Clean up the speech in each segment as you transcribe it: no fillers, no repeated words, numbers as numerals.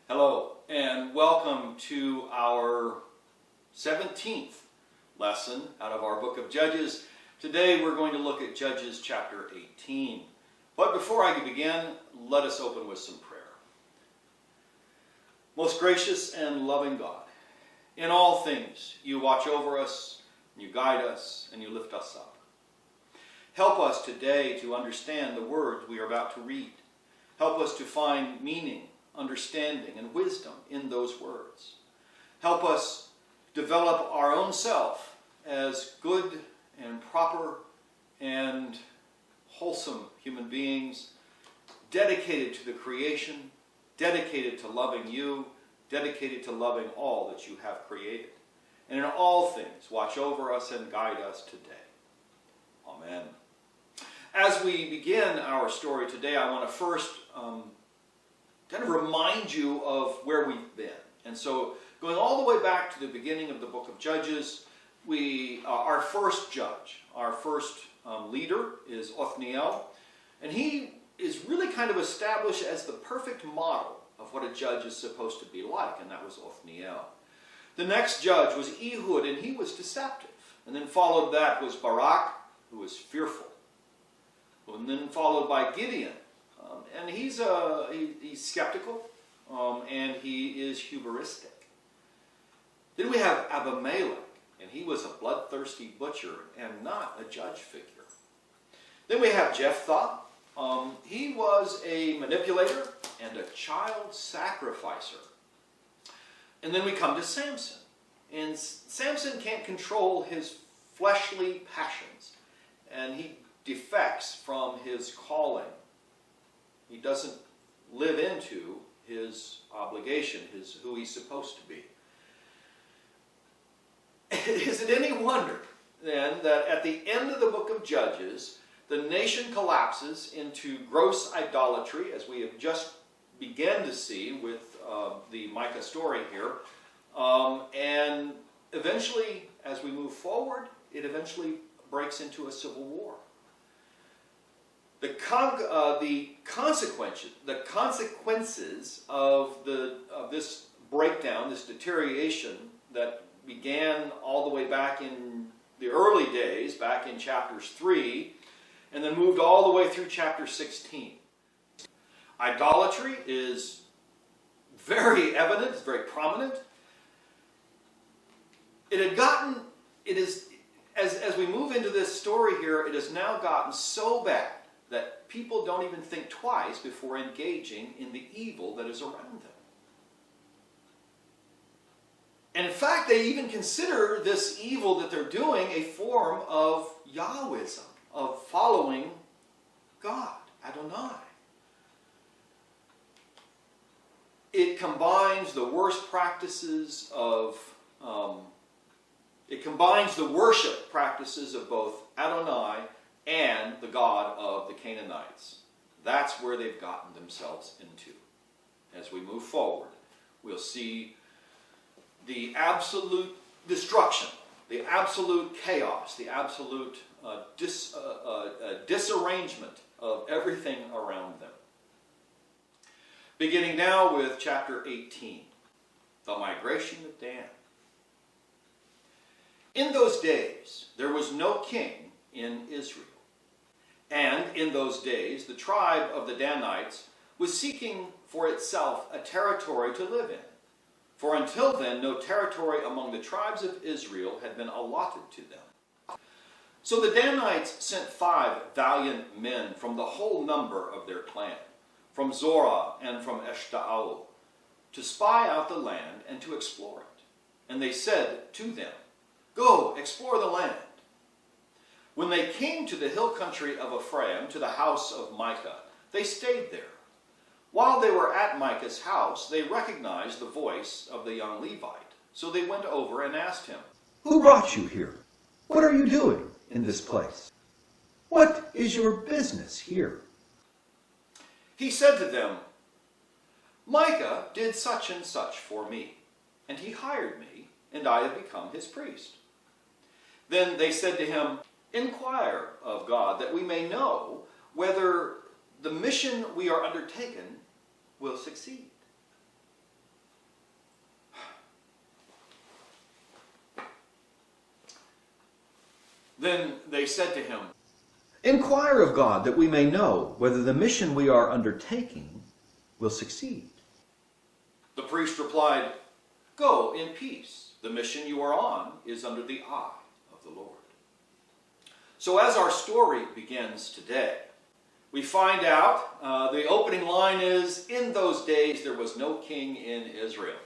Hello, and welcome to our 17th lesson out of our book of Judges. Today we're going to look at Judges chapter 18. But before I begin, let us open with some prayer. Most gracious and loving God, in all things you watch over us, you guide us, and you lift us up. Help us today to understand the words we are about to read. Help us to find meaning, understanding, and wisdom in those words. Help us develop our own self as good and proper and wholesome human beings, dedicated to the creation, dedicated to loving you, dedicated to loving all that you have created. And in all things, watch over us and guide us today. Amen. As we begin our story today, I want to first kind of remind you of where we've been. And so, going all the way back to the beginning of the book of Judges, our first judge, our first leader is Othniel, and he is really kind of established as the perfect model of what a judge is supposed to be like, and that was Othniel. The next judge was Ehud, and he was deceptive. And then followed that was Barak, who was fearful. And then followed by Gideon, and he's skeptical, and he is hubristic. Then we have Abimelech, and he was a bloodthirsty butcher and not a judge figure. Then we have Jephthah. He was a manipulator and a child sacrificer. And then we come to Samson. And Samson can't control his fleshly passions, and he defects from his calling. He doesn't live into his obligation, who he's supposed to be. Is it any wonder, then, that at the end of the book of Judges, the nation collapses into gross idolatry, as we have just begun to see with the Micah story here, and eventually, as we move forward, it eventually breaks into a civil war. The consequences of this breakdown, this deterioration that began all the way back in the early days, back in chapters 3, and then moved all the way through chapter 16. Idolatry is very evident, it's very prominent. As we move into this story here, it has now gotten so bad that people don't even think twice before engaging in the evil that is around them. And in fact, they even consider this evil that they're doing a form of Yahwism, of following God, Adonai. It combines the worst practices of it combines the worship practices of both Adonai and the god of the Canaanites. That's where they've gotten themselves into. As we move forward, we'll see the absolute destruction, the absolute chaos, the absolute disarrangement of everything around them. Beginning now with chapter 18, the migration of Dan. In those days, there was no king in Israel. And in those days, the tribe of the Danites was seeking for itself a territory to live in. For until then, no territory among the tribes of Israel had been allotted to them. So the Danites sent 5 valiant men from the whole number of their clan, from Zorah and from Eshtaol, to spy out the land and to explore it. And they said to them, "Go, explore the land." When they came to the hill country of Ephraim, to the house of Micah, they stayed there. While they were at Micah's house, they recognized the voice of the young Levite. So they went over and asked him, "Who brought you here? What are you doing in this place? What is your business here?" He said to them, "Micah did such and such for me, and he hired me, and I have become his priest." Then they said to him, "Inquire of God, that we may know whether the mission we are undertaken will succeed." Then they said to him, Inquire of God that we may know whether the mission we are undertaking will succeed. The priest replied, Go in peace. The mission you are on is under the eye of the Lord. So as our story begins today, we find out, the opening line is, in those days there was no king in Israel.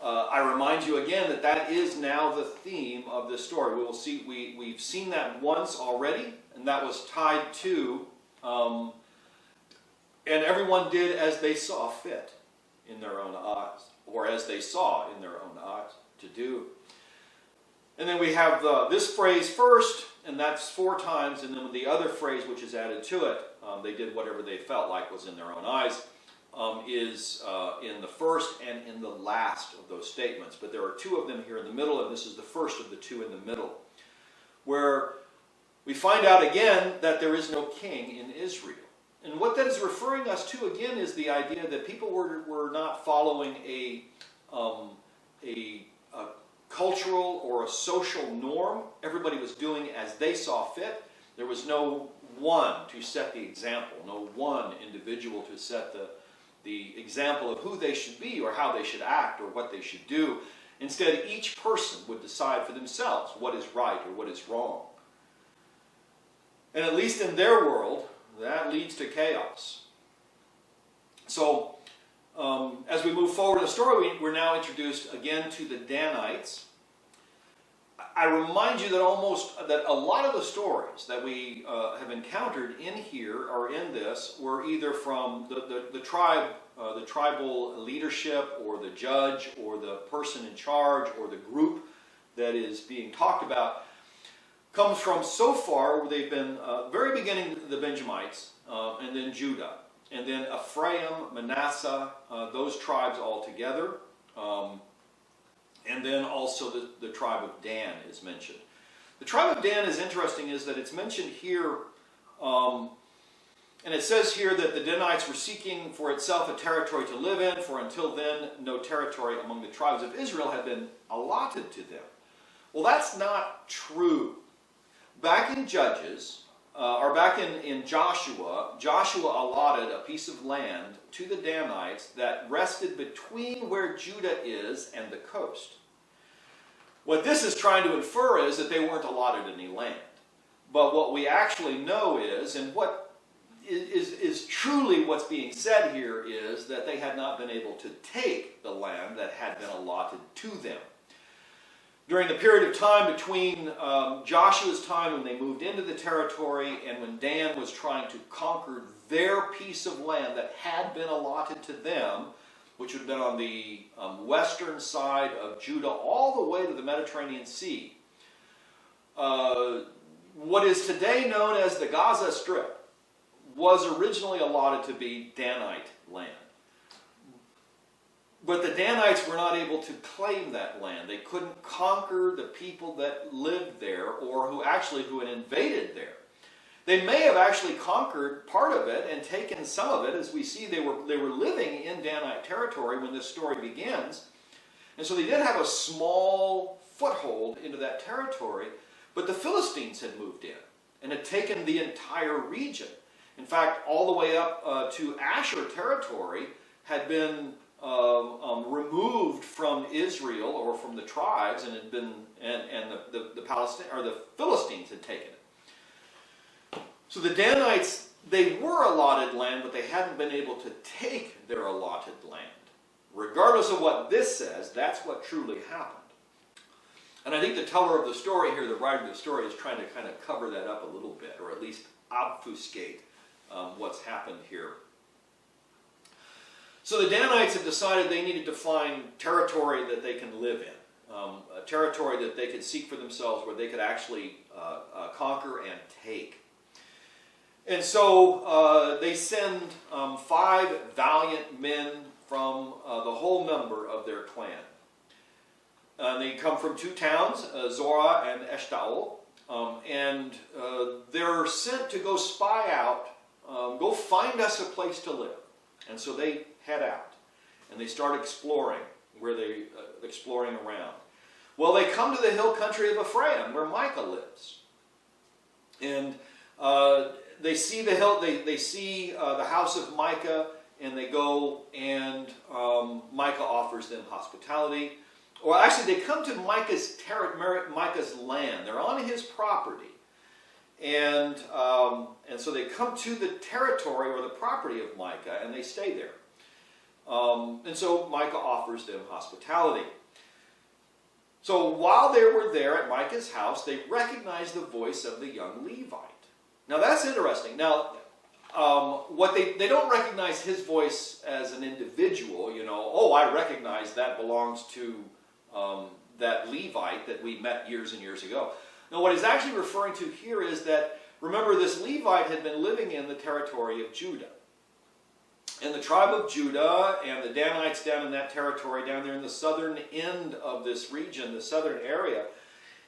I remind you again that that is now the theme of this story. We will see, we've seen that once already, and that was tied to, and everyone did as they saw fit in their own eyes, or as they saw in their own eyes to do. And then we have this phrase first, and that's 4 times, and then the other phrase which is added to it, they did whatever they felt like was in their own eyes, is in the first and in the last of those statements. But there are 2 of them here in the middle, and this is the first of the 2 in the middle, where we find out again that there is no king in Israel. And what that is referring us to again is the idea that people were not following a cultural or a social norm. Everybody was doing as they saw fit. There was no one to set the example, no one individual to set the example of who they should be or how they should act or what they should do. Instead, each person would decide for themselves what is right or what is wrong. And at least in their world, that leads to chaos. So, as we move forward in the story, we're now introduced again to the Danites. I remind you that a lot of the stories that we have encountered in here or in this were either from the tribe, the tribal leadership, or the judge, or the person in charge, or the group that is being talked about. Comes from so far where they've been very beginning the Benjamites, and then Judah, and then Ephraim, Manasseh, those tribes all together. And then also the tribe of Dan is mentioned. The tribe of Dan is interesting, is that it's mentioned here, and it says here that the Danites were seeking for itself a territory to live in, for until then no territory among the tribes of Israel had been allotted to them. Well, that's not true. Back in Judges, or back in Joshua, Joshua allotted a piece of land to the Danites that rested between where Judah is and the coast. What this is trying to infer is that they weren't allotted any land. But what we actually know is, and what is truly what's being said here, is that they had not been able to take the land that had been allotted to them. During the period of time between Joshua's time when they moved into the territory and when Dan was trying to conquer their piece of land that had been allotted to them, which would have been on the western side of Judah all the way to the Mediterranean Sea. What is today known as the Gaza Strip was originally allotted to be Danite land. But the Danites were not able to claim that land. They couldn't conquer the people that lived there or who had invaded there. They may have actually conquered part of it and taken some of it. As we see, they were living in Danite territory when this story begins. And so they did have a small foothold into that territory, but the Philistines had moved in and had taken the entire region. In fact, all the way up to Asher territory had been removed from Israel or from the tribes, and had been the Philistines had taken it. So the Danites, they were allotted land, but they hadn't been able to take their allotted land. Regardless of what this says, that's what truly happened. And I think the teller of the story here, the writer of the story, is trying to kind of cover that up a little bit, or at least obfuscate what's happened here. So the Danites had decided they needed to find territory that they can live in, a territory that they could seek for themselves, where they could actually conquer and take. And so they send 5 valiant men from the whole number of their clan. They come from 2 towns, Zorah and Eshtaol, and they're sent to go spy out, go find us a place to live. And so they head out, and they start exploring exploring around. Well, they come to the hill country of Ephraim, where Micah lives. And they see the hill. They see the house of Micah, and they go, and Micah offers them hospitality. Or actually, they come to Micah's land. They're on his property, and so they come to the territory or the property of Micah, and they stay there. And so Micah offers them hospitality. So while they were there at Micah's house, they recognized the voice of the young Levite. Now that's interesting. Now, what they don't recognize his voice as an individual. Oh, I recognize that belongs to that Levite that we met years and years ago. Now, what he's actually referring to here is that, remember, this Levite had been living in the territory of Judah. And the tribe of Judah and the Danites down in that territory, down there in the southern end of this region, the southern area,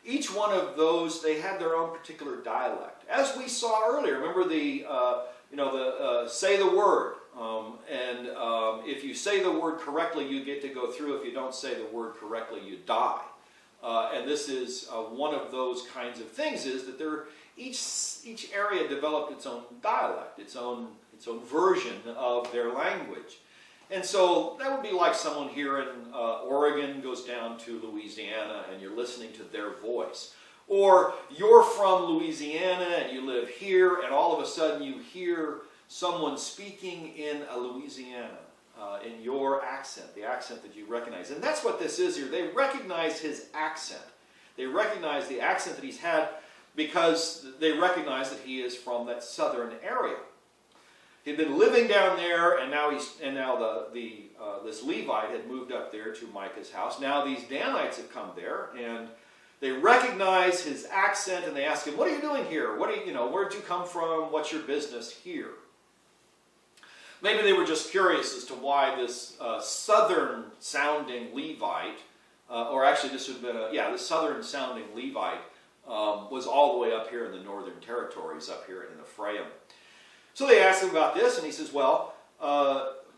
each one of those, they had their own particular dialect. As we saw earlier, remember say the word. If you say the word correctly, you get to go through. If you don't say the word correctly, you die. And this is one of those kinds of things, is that each area developed its own dialect, its own version of their language. And so that would be like someone here in Oregon goes down to Louisiana and you're listening to their voice. Or you're from Louisiana and you live here, and all of a sudden you hear someone speaking in a Louisiana, in your accent, the accent that you recognize. And that's what this is here. They recognize his accent. They recognize the accent that he's had because they recognize that he is from that southern area. He'd been living down there, and now this Levite had moved up there to Micah's house. Now these Danites have come there, and they recognize his accent, and they ask him, "What are you doing here? Where'd you come from? What's your business here?" Maybe they were just curious as to why this southern-sounding Levite, or actually this would have been the southern-sounding Levite was all the way up here in the northern territories, up here in Ephraim. So they asked him about this, and he says, "Well,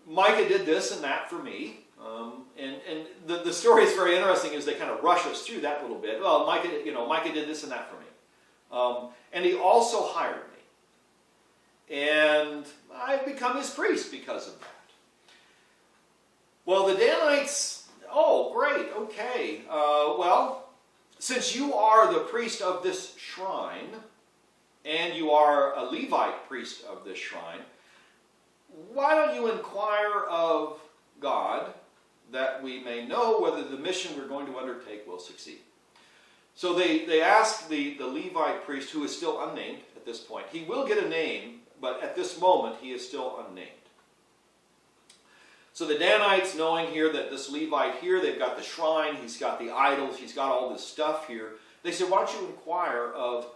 Micah did this and that for me." And the story is very interesting, as they kind of rush us through that little bit. Well, Micah did this and that for me. And he also hired me. And I've become his priest because of that. Well, the Danites, oh, great, okay. Well, since you are the priest of this shrine, and you are a Levite priest of this shrine, why don't you inquire of God that we may know whether the mission we're going to undertake will succeed? So they ask the Levite priest, who is still unnamed at this point. He will get a name, but at this moment he is still unnamed. So the Danites, knowing here that this Levite here, they've got the shrine, he's got the idols, he's got all this stuff here, they said, "Why don't you inquire of..."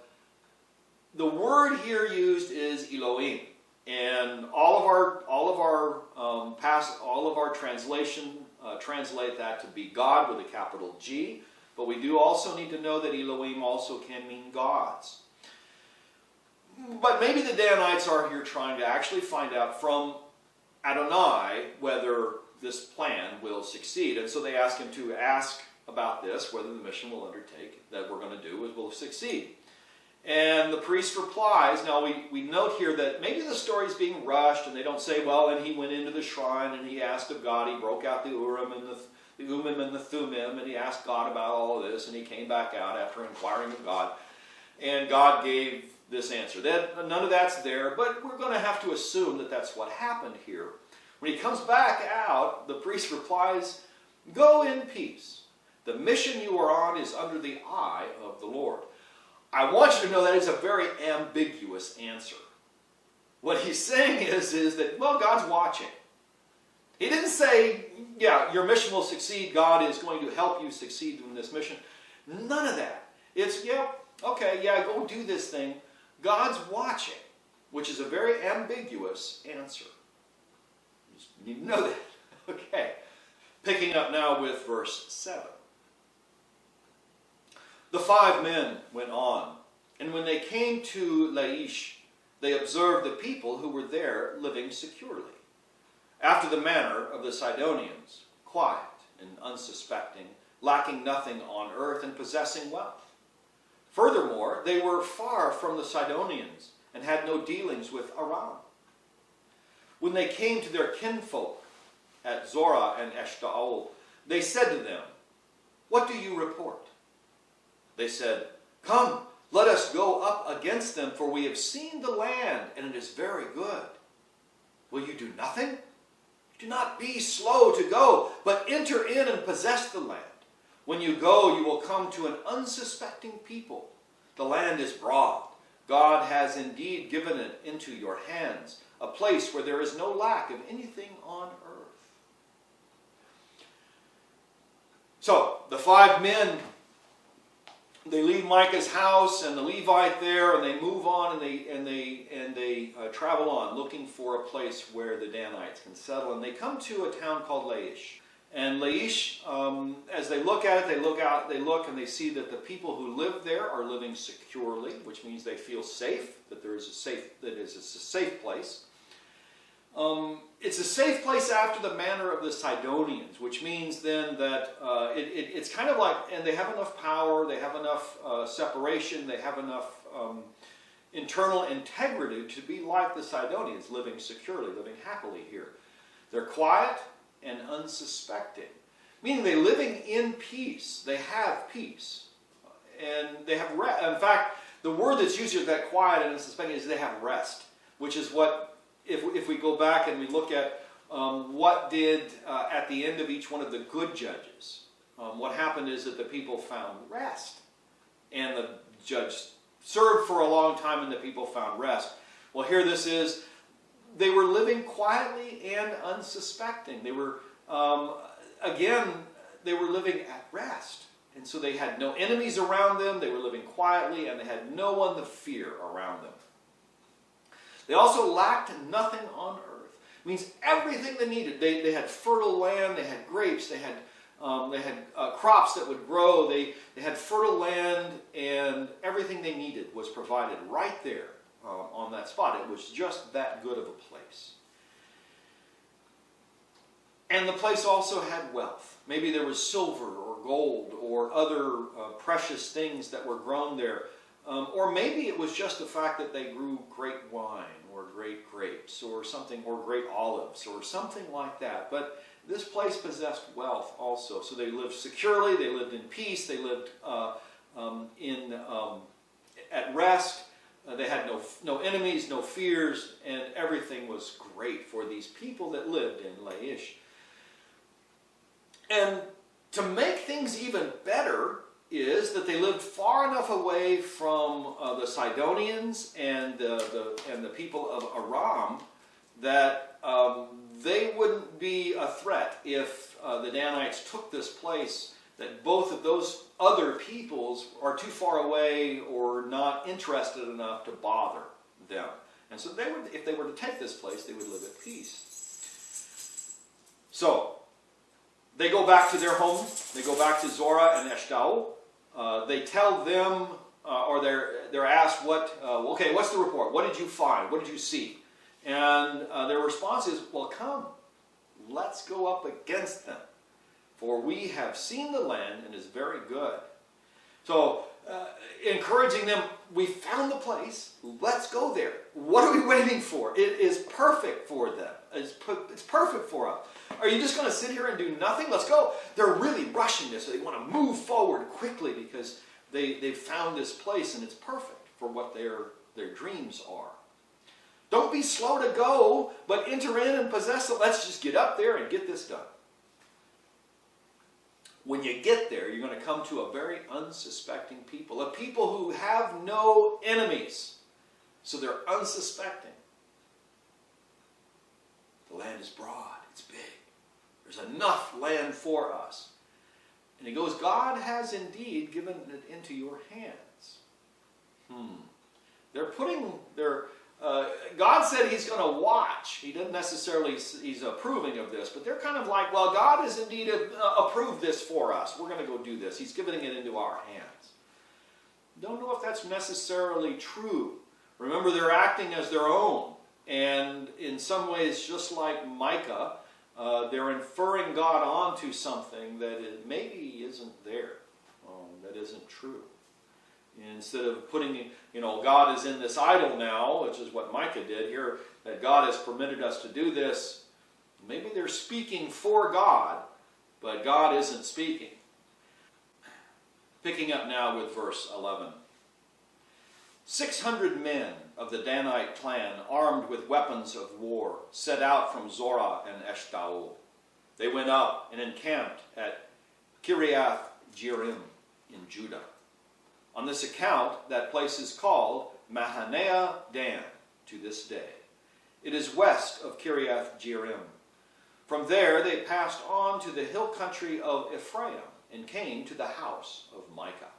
The word here used is Elohim, and all of our translation translate that to be God with a capital G. But we do also need to know that Elohim also can mean gods. But maybe the Danites are here trying to actually find out from Adonai whether this plan will succeed, and so they ask him to ask about this, whether the mission we'll undertake that we're going to do will succeed. And the priest replies. Now we note here that maybe the story is being rushed, and they don't say, "Well, and he went into the shrine and he asked of God, he broke out the Urim and the Ummim and the Thummim, and he asked God about all of this, and he came back out after inquiring of God, and God gave this answer." None of that's there, but we're going to have to assume that that's what happened here. When he comes back out, the priest replies, "Go in peace. The mission you are on is under the eye of the Lord." I want you to know that is a very ambiguous answer. What he's saying is that, well, God's watching. He didn't say, "Yeah, your mission will succeed. God is going to help you succeed in this mission." None of that. It's, go do this thing. God's watching, which is a very ambiguous answer. You need to know that. Okay. Picking up now with verse 7. The 5 men went on, and when they came to Laish, they observed the people who were there living securely, after the manner of the Sidonians, quiet and unsuspecting, lacking nothing on earth, and possessing wealth. Furthermore, they were far from the Sidonians and had no dealings with Aram. When they came to their kinfolk at Zorah and Eshtaol, they said to them, "What do you report?" They said, "Come, let us go up against them, for we have seen the land, and it is very good. Will you do nothing? Do not be slow to go, but enter in and possess the land. When you go, you will come to an unsuspecting people. The land is broad. God has indeed given it into your hands, a place where there is no lack of anything on earth." So, the 5 men, they leave Micah's house and the Levite there, and they move on and they travel on, looking for a place where the Danites can settle. And they come to a town called Laish. And Laish, as they look at it, they look and they see that the people who live there are living securely, which means they feel safe, that it is a safe place. It's a safe place after the manner of the Sidonians, which means then that it's kind of like, and they have enough power, they have enough separation, they have enough internal integrity to be like the Sidonians, living securely, living happily here. They're quiet and unsuspecting, meaning they're living in peace. They have peace, and they have rest. In fact, the word that's used here, that quiet and unsuspecting, is they have rest, which is what, if we go back and we look at what did at the end of each one of the good judges, what happened is that the people found rest, and the judge served for a long time, and the people found rest. Well, here this is. They were living quietly and unsuspecting. They were, they were living at rest. And so they had no enemies around them. They were living quietly, and they had no one to fear around them. They also lacked nothing on earth. It means everything they needed. They had fertile land. They had grapes. They had crops that would grow. They had fertile land, and everything they needed was provided right there. On that spot. It was just that good of a place. And the place also had wealth. Maybe there was silver or gold or other precious things that were grown there. Or maybe it was just the fact that they grew great wine or great grapes or something, or great olives or something like that. But this place possessed wealth also. So they lived securely, they lived in peace, they lived at rest. They had no enemies, no fears, and everything was great for these people that lived in Laish. And to make things even better is that they lived far enough away from the Sidonians and the people of Aram that they wouldn't be a threat if the Danites took this place, that both of those other peoples are too far away or not interested enough to bother them. And so they would, if they were to take this place, they would live at peace. So, they go back to their home. They go back to Zorah and Eshtaol. They tell them, or they're asked, okay, what's the report? What did you find? What did you see? And their response is, well, come, let's go up against them. For we have seen the land, and it is very good. So, encouraging them, we found the place, let's go there. What are we waiting for? It is perfect for them. It's perfect for us. Are you just going to sit here and do nothing? Let's go. They're really rushing this. So they want to move forward quickly because they've found this place, and it's perfect for what their dreams are. Don't be slow to go, but enter in and possess it. Let's just get up there and get this done. When you get there, you're going to come to a very unsuspecting people. A people who have no enemies. So they're unsuspecting. The land is broad. It's big. There's enough land for us. And he goes, God has indeed given it into your hands. They're putting their... God said he's going to watch. He doesn't necessarily, he's approving of this, but they're kind of like, well, God has indeed approved this for us. We're going to go do this. He's giving it into our hands. Don't know if that's necessarily true. Remember, they're acting as their own. And in some ways, just like Micah, they're inferring God onto something that maybe isn't there, that isn't true. Instead of putting, God is in this idol now, which is what Micah did here, that God has permitted us to do this. Maybe they're speaking for God, but God isn't speaking. Picking up now with verse 11. 600 men of the Danite clan, armed with weapons of war, set out from Zorah and Eshtaol. They went up and encamped at Kiriath Jearim in Judah. On this account, that place is called Mahaneh Dan to this day. It is west of Kiriath Jearim. From there they passed on to the hill country of Ephraim and came to the house of Micah.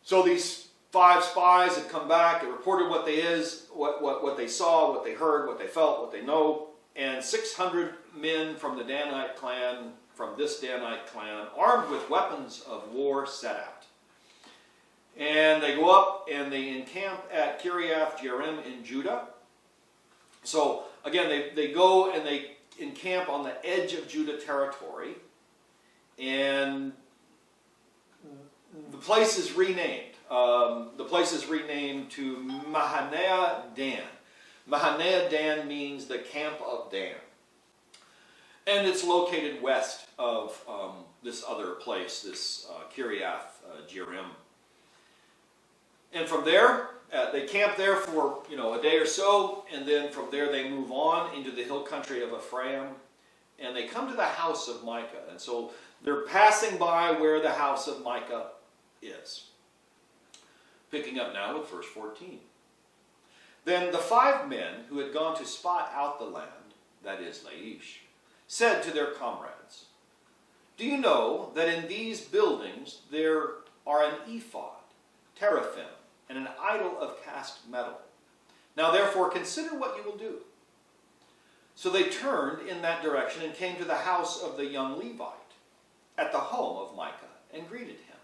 So these 5 spies had come back. They reported what they saw, what they heard, what they felt, what they know. And 600 men from the Danite clan, from this Danite clan, armed with weapons of war, set out. And they go up and they encamp at Kiriath Jearim in Judah. So again, they go and they encamp on the edge of Judah territory. And the place is renamed. The place is renamed to Mahaneh Dan. Mahaneh Dan means the camp of Dan. And it's located west of this other place, this Kiriath Jearim. And from there, they camp there for a day or so, and then from there they move on into the hill country of Ephraim, and they come to the house of Micah. And so they're passing by where the house of Micah is. Picking up now with verse 14. Then the 5 men who had gone to spot out the land, that is Laish, said to their comrades, "Do you know that in these buildings there are an ephod, teraphim, and an idol of cast metal? Now therefore consider what you will do." So they turned in that direction and came to the house of the young Levite, at the home of Micah, and greeted him.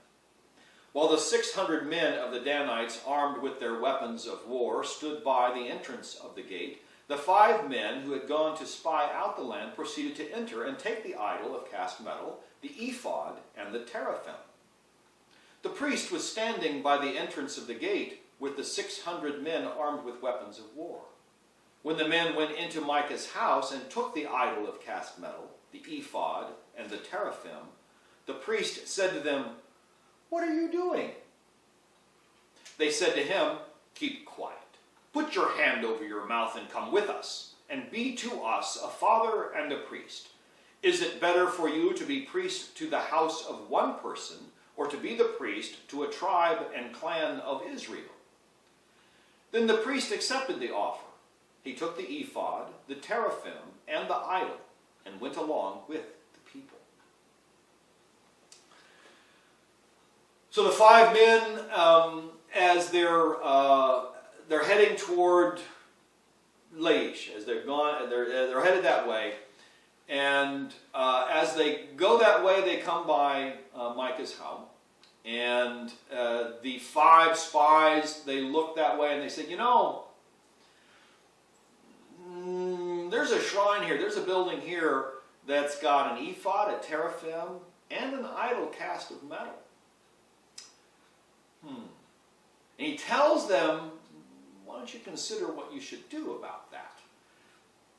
While the 600 men of the Danites, armed with their weapons of war, stood by the entrance of the gate, the 5 men who had gone to spy out the land proceeded to enter and take the idol of cast metal, the ephod, and the teraphim. The priest was standing by the entrance of the gate with the 600 men armed with weapons of war. When the men went into Micah's house and took the idol of cast metal, the ephod, and the teraphim, the priest said to them, "What are you doing?" They said to him, "Keep quiet. Put your hand over your mouth and come with us, and be to us a father and a priest. Is it better for you to be priest to the house of one person, or to be the priest to a tribe and clan of Israel?" Then the priest accepted the offer. He took the ephod, the teraphim, and the idol, and went along with the people. So the 5 men, as they're heading toward Laish, as they're headed that way, and as they go that way, they come by Micah's house, and the 5 spies, they look that way and they say, there's a shrine here, there's a building here that's got an ephod, a teraphim, and an idol cast of metal. And he tells them, why don't you consider what you should do about that?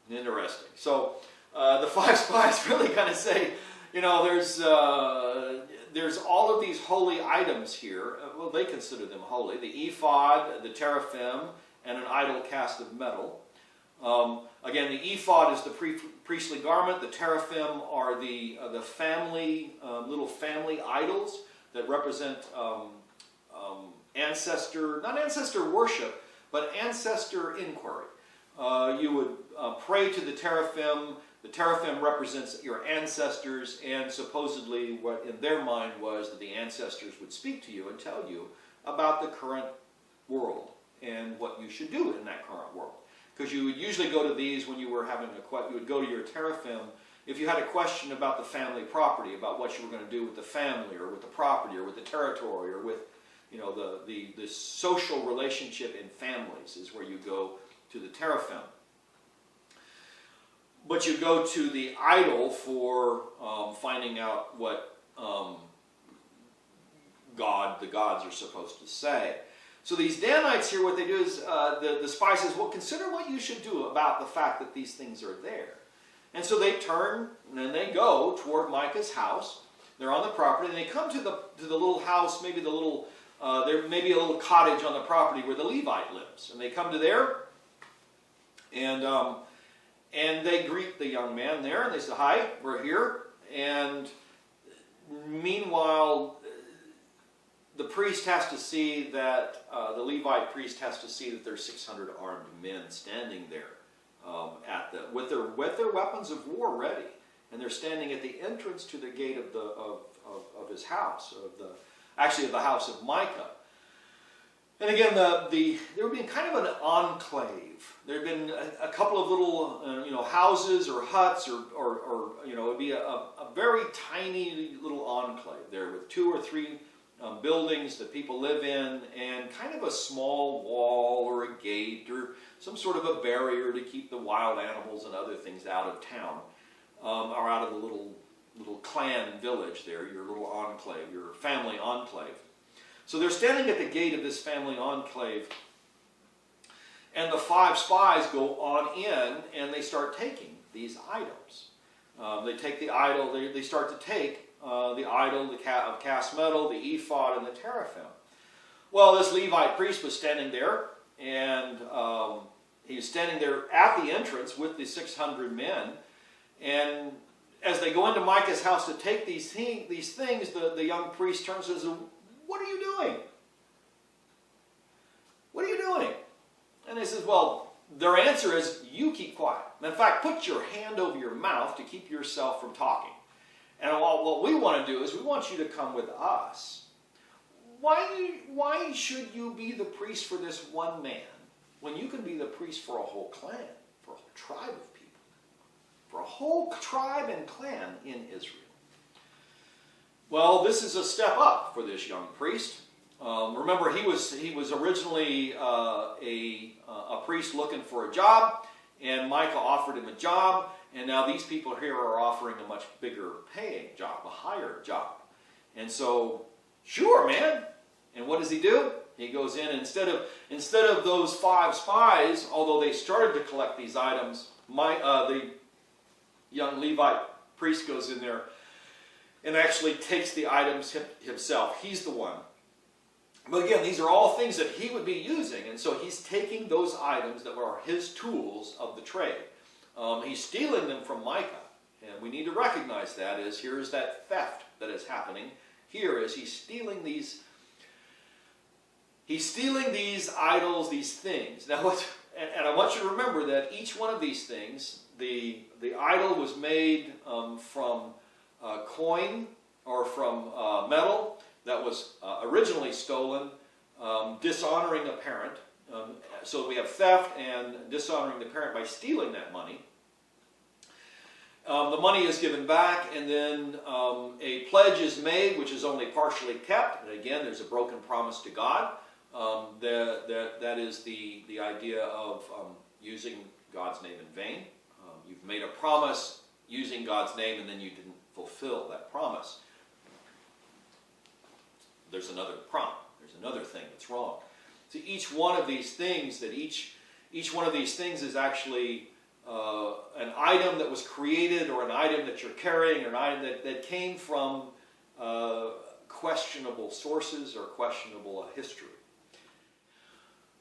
Interesting. So the 5 spies really kind of say, there's all of these holy items here. Well, they consider them holy. The ephod, the teraphim, and an idol cast of metal. Again, the ephod is the priestly garment. The teraphim are the family, little family idols that represent not ancestor worship, but ancestor inquiry. You would pray to the teraphim. The teraphim represents your ancestors, and supposedly what in their mind was that the ancestors would speak to you and tell you about the current world and what you should do in that current world. Because you would usually go to these when you were having you would go to your teraphim if you had a question about the family property, about what you were going to do with the family or with the property or with the territory or with the social relationship in families is where you go to the teraphim. But you go to the idol for finding out what God, the gods are supposed to say. So these Danites here, what they do is, the spy says, well, consider what you should do about the fact that these things are there. And so they turn and they go toward Micah's house. They're on the property, and they come to the little house, maybe the little, there may be a little cottage on the property where the Levite lives. And they come to there, and they greet the young man there, and they say, hi, we're here. And meanwhile, the priest has to see that, the Levite priest has to see that there's 600 armed men standing there with their weapons of war ready. And they're standing at the entrance to the gate of his house, of the house of Micah. And again, there would be kind of an enclave. There had been a couple of little, houses or huts, or it would be a very tiny little enclave there with 2 or 3 buildings that people live in, and kind of a small wall or a gate or some sort of a barrier to keep the wild animals and other things out of town, or out of the little clan village there, your little enclave, your family enclave. So they're standing at the gate of this family enclave, and the 5 spies go on in, and they start taking these items. They take the idol, they start to take the idol of cast metal, the ephod, and the teraphim. Well, this Levite priest was standing there, and he was standing there at the entrance with the 600 men, and as they go into Micah's house to take these things, the young priest turns and says, what are you doing? What are you doing? And they says, well, their answer is, you keep quiet. In fact, put your hand over your mouth to keep yourself from talking. And what we want to do is we want you to come with us. Why should you be the priest for this one man when you can be the priest for a whole clan, for a whole tribe of people, for a whole tribe and clan in Israel? Well, this is a step up for this young priest. Remember, he was originally a priest looking for a job, and Micah offered him a job, and now these people here are offering a much bigger paying job, a higher job. And so, sure, man. And what does he do? He goes in, and instead of those 5 spies, although they started to collect these items, the young Levite priest goes in there and actually takes the items himself. He's the one. But again, these are all things that he would be using, and so he's taking those items that were his tools of the trade. He's stealing them from Micah, and we need to recognize that as here is that theft that is happening. Here is he's stealing these idols, these things. Now, and I want you to remember that each one of these things, the idol was made from coin or from metal that was originally stolen, dishonoring a parent. So we have theft and dishonoring the parent by stealing that money. The money is given back, and then a pledge is made, which is only partially kept. And again, there's a broken promise to God. That is the idea of using God's name in vain. You've made a promise using God's name, and then you didn't fulfill that promise. There's another problem. There's another thing that's wrong. So each one of these things, each one of these things is actually an item that was created, or an item that you're carrying, or an item that came from questionable sources or questionable history.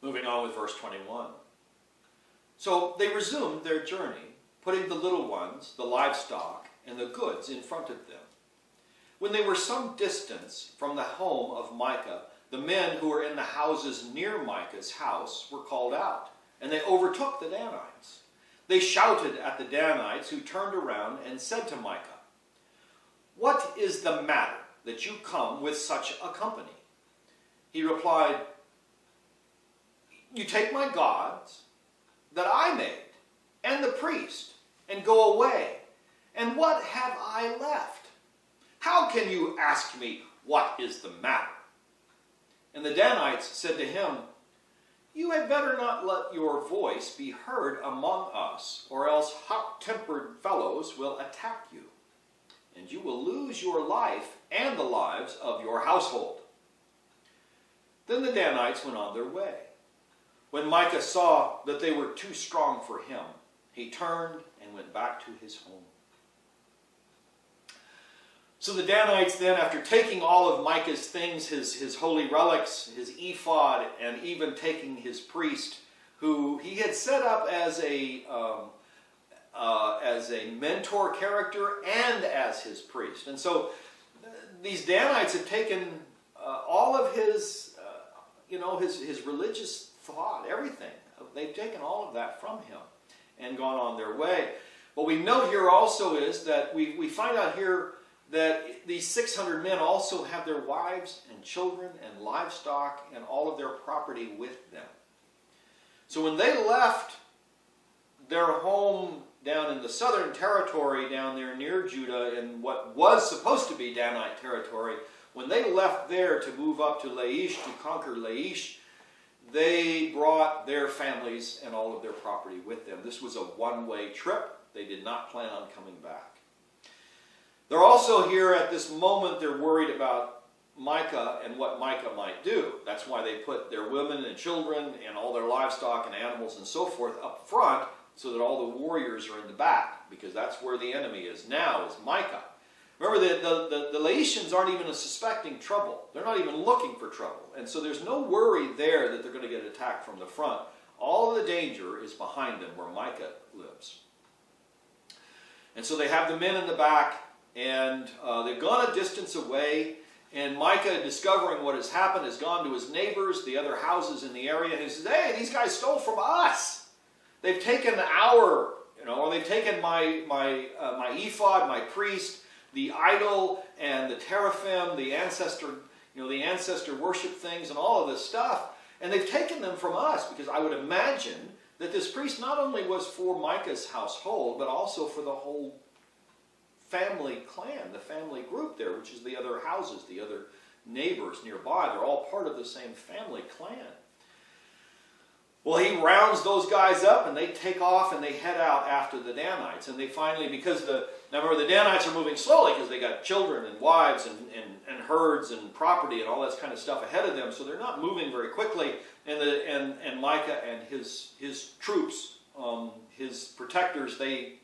Moving on with verse 21. So they resumed their journey, putting the little ones, the livestock, and the goods in front of them. When they were some distance from the home of Micah, the men who were in the houses near Micah's house were called out, and they overtook the Danites. They shouted at the Danites, who turned around and said to Micah, "What is the matter that you come with such a company?" He replied, "You take my gods that I made, and the priest, and go away. And what have I left? How can you ask me, what is the matter?" And the Danites said to him, "You had better not let your voice be heard among us, or else hot-tempered fellows will attack you, and you will lose your life and the lives of your household." Then the Danites went on their way. When Micah saw that they were too strong for him, he turned and went back to his home. So the Danites then, after taking all of Micah's things, his holy relics, his ephod, and even taking his priest, who he had set up as a mentor character and as his priest. And so these Danites have taken all of his, his religious thought, everything. They've taken all of that from him and gone on their way. What we note here also is that we find out here that these 600 men also have their wives and children and livestock and all of their property with them. So when they left their home down in the southern territory down there near Judah in what was supposed to be Danite territory, when they left there to move up to Laish, to conquer Laish, they brought their families and all of their property with them. This was a one-way trip. They did not plan on coming back. They're also here at this moment, they're worried about Micah and what Micah might do. That's why they put their women and children and all their livestock and animals and so forth up front, so that all the warriors are in the back, because that's where the enemy is now, is Micah. Remember, the Laishans aren't even suspecting trouble. They're not even looking for trouble. And so there's no worry there that they're going to get attacked from the front. All of the danger is behind them, where Micah lives. And so they have the men in the back, and they've gone a distance away, and Micah, discovering what has happened, has gone to his neighbors, the other houses in the area, and he says, hey, these guys stole from us. They've taken our, or they've taken my ephod, my priest, the idol, and the teraphim, the ancestor worship things, and all of this stuff, and they've taken them from us, because I would imagine that this priest not only was for Micah's household, but also for the whole family clan, the family group there, which is the other houses, the other neighbors nearby. They're all part of the same family clan. Well, he rounds those guys up, and they take off and they head out after the Danites. And they finally, now remember, the Danites are moving slowly because they got children and wives and herds and property and all that kind of stuff ahead of them, so they're not moving very quickly. And Micah and his troops, his protectors, they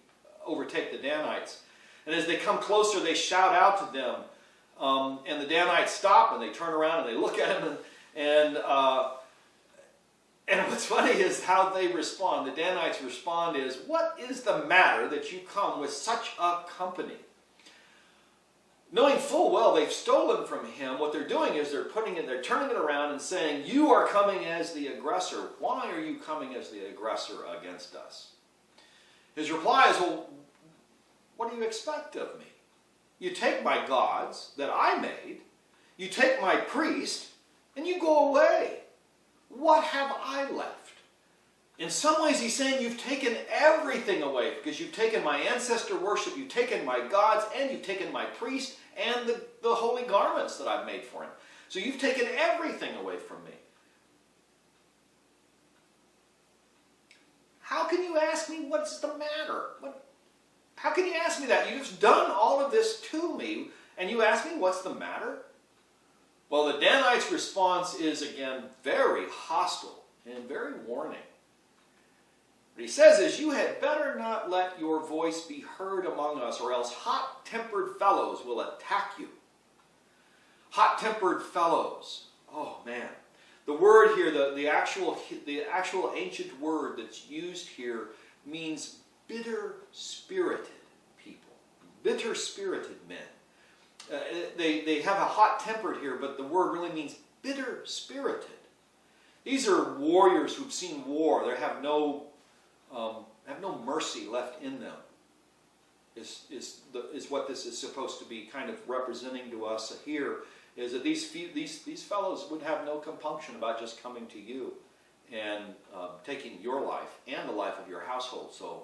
overtake the Danites. And as they come closer, they shout out to them. And the Danites stop, and they turn around, and they look at him. And what's funny is how they respond. The Danites respond is, what is the matter that you come with such a company? Knowing full well they've stolen from him, what they're doing is they're turning it around and saying, you are coming as the aggressor. Why are you coming as the aggressor against us? His reply is, well, what do you expect of me? You take my gods that I made, you take my priest, and you go away. What have I left? In some ways he's saying you've taken everything away, because you've taken my ancestor worship, you've taken my gods, and you've taken my priest and the holy garments that I've made for him. So you've taken everything away from me. How can you ask me what's the matter? How can you ask me that? You've done all of this to me, and you ask me what's the matter? Well, the Danites' response is, again, very hostile and very warning. What he says is, you had better not let your voice be heard among us, or else hot-tempered fellows will attack you. Hot-tempered fellows. Oh, man. The word here, the actual ancient word that's used here means bitter-spirited people. Bitter-spirited men. They have a hot tempered here, but the word really means bitter-spirited. These are warriors who've seen war. They have no mercy left in them. Is what this is supposed to be kind of representing to us here. Is that these fellows would have no compunction about just coming to you and taking your life and the life of your household. So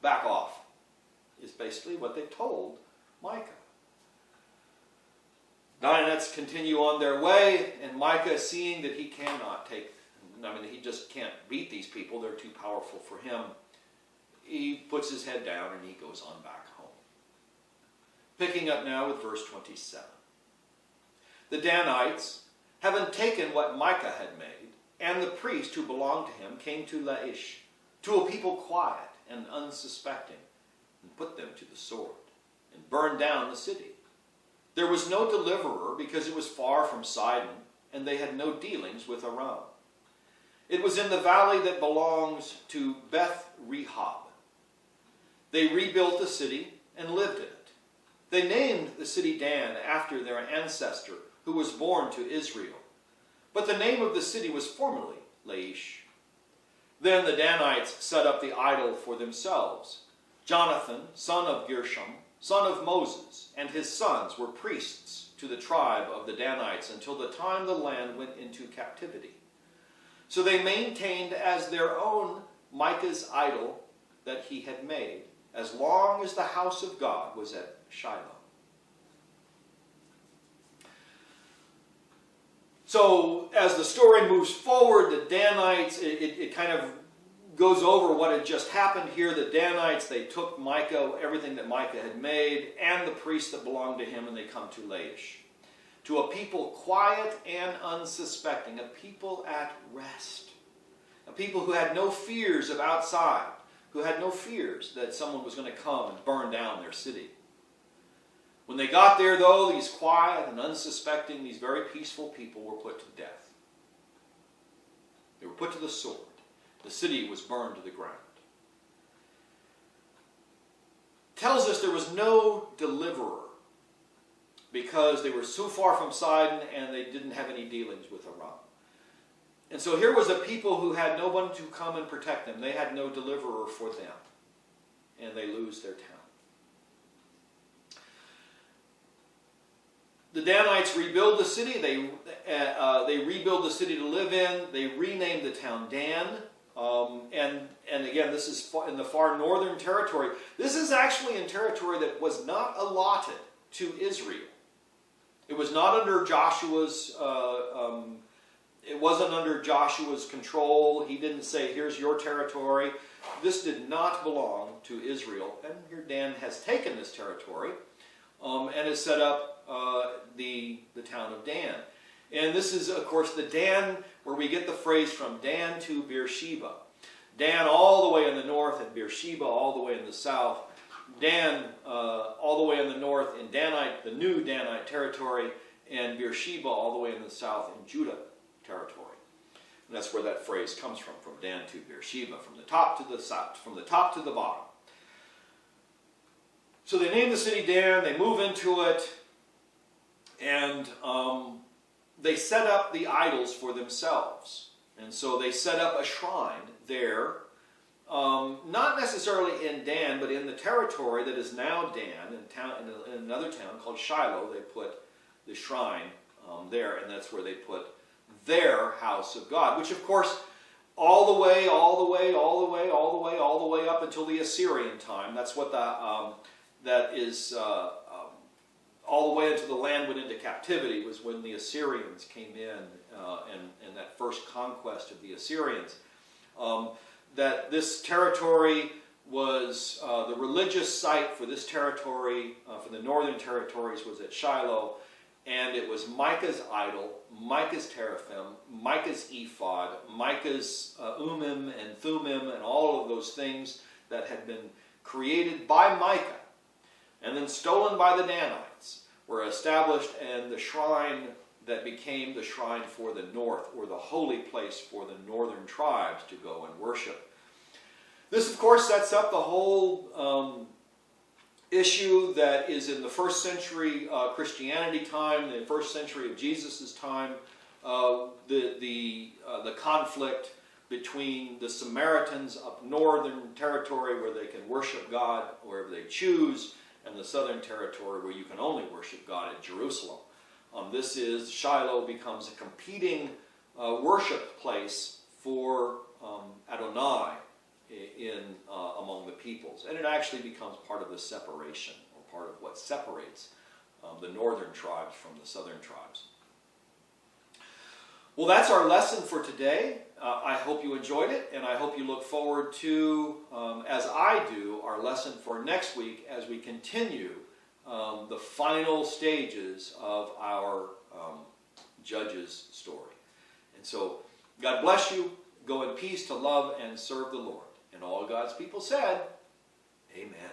back off is basically what they told Micah. Danites continue on their way, and Micah, seeing that he cannot he just can't beat these people, they're too powerful for him, he puts his head down and he goes on back home. Picking up now with verse 27. The Danites having taken what Micah had made, and the priest who belonged to him came to Laish, to a people quiet and unsuspecting, and put them to the sword, and burned down the city. There was no deliverer, because it was far from Sidon, and they had no dealings with Aram. It was in the valley that belongs to Beth Rehob. They rebuilt the city and lived in it. They named the city Dan after their ancestor, who was born to Israel. But the name of the city was formerly Laish. Then the Danites set up the idol for themselves. Jonathan, son of Gershom, son of Moses, and his sons were priests to the tribe of the Danites until the time the land went into captivity. So they maintained as their own Micah's idol that he had made, as long as the house of God was at Shiloh. So as the story moves forward, the Danites, it kind of goes over what had just happened here. The Danites, they took Micah, everything that Micah had made, and the priests that belonged to him, and they come to Laish. To a people quiet and unsuspecting, a people at rest. A people who had no fears of outside, who had no fears that someone was going to come and burn down their city. When they got there, though, these quiet and unsuspecting, these very peaceful people were put to death. They were put to the sword. The city was burned to the ground. Tells us there was no deliverer because they were so far from Sidon and they didn't have any dealings with Aram. And so here was a people who had no one to come and protect them. They had no deliverer for them. And they lose their town. The Danites rebuild the city. They rebuild the city to live in. They rename the town Dan. And again, this is in the far northern territory. This is actually in territory that was not allotted to Israel. It was not under Joshua's. It wasn't under Joshua's control. He didn't say, "Here's your territory." This did not belong to Israel. And here Dan has taken this territory and has set up the town of Dan. And this is, of course, the Dan where we get the phrase from Dan to Beersheba. Dan all the way in the north and Beersheba all the way in the south. Dan all the way in the north in Danite, the new Danite territory, and Beersheba all the way in the south in Judah territory. And that's where that phrase comes from Dan to Beersheba, from the top to the south, from the top to the bottom. So they name the city Dan, they move into it, and they set up the idols for themselves. And so they set up a shrine there, not necessarily in Dan, but in the territory that is now Dan, in another town called Shiloh. They put the shrine there, and that's where they put their house of God, which of course all the way up until the Assyrian time. That's what that is all the way until the land went into captivity was when the Assyrians came in and that first conquest of the Assyrians. That this territory was the religious site for this territory, for the northern territories, was at Shiloh, and it was Micah's idol, Micah's teraphim, Micah's ephod, Micah's Ummim and Thummim, and all of those things that had been created by Micah and then stolen by the Danites were established, and the shrine that became the shrine for the north, or the holy place for the northern tribes to go and worship. This, of course, sets up the whole issue that is in the first century Christianity time, the first century of Jesus' time, the conflict between the Samaritans up northern territory where they can worship God wherever they choose, and the southern territory where you can only worship God at Jerusalem. This is, Shiloh becomes a competing worship place for Adonai among the peoples. And it actually becomes part of the separation, or part of what separates the northern tribes from the southern tribes. Well, that's our lesson for today. I hope you enjoyed it, and I hope you look forward to, as I do, our lesson for next week as we continue the final stages of our Judges story. And so, God bless you. Go in peace to love and serve the Lord. And all God's people said, Amen.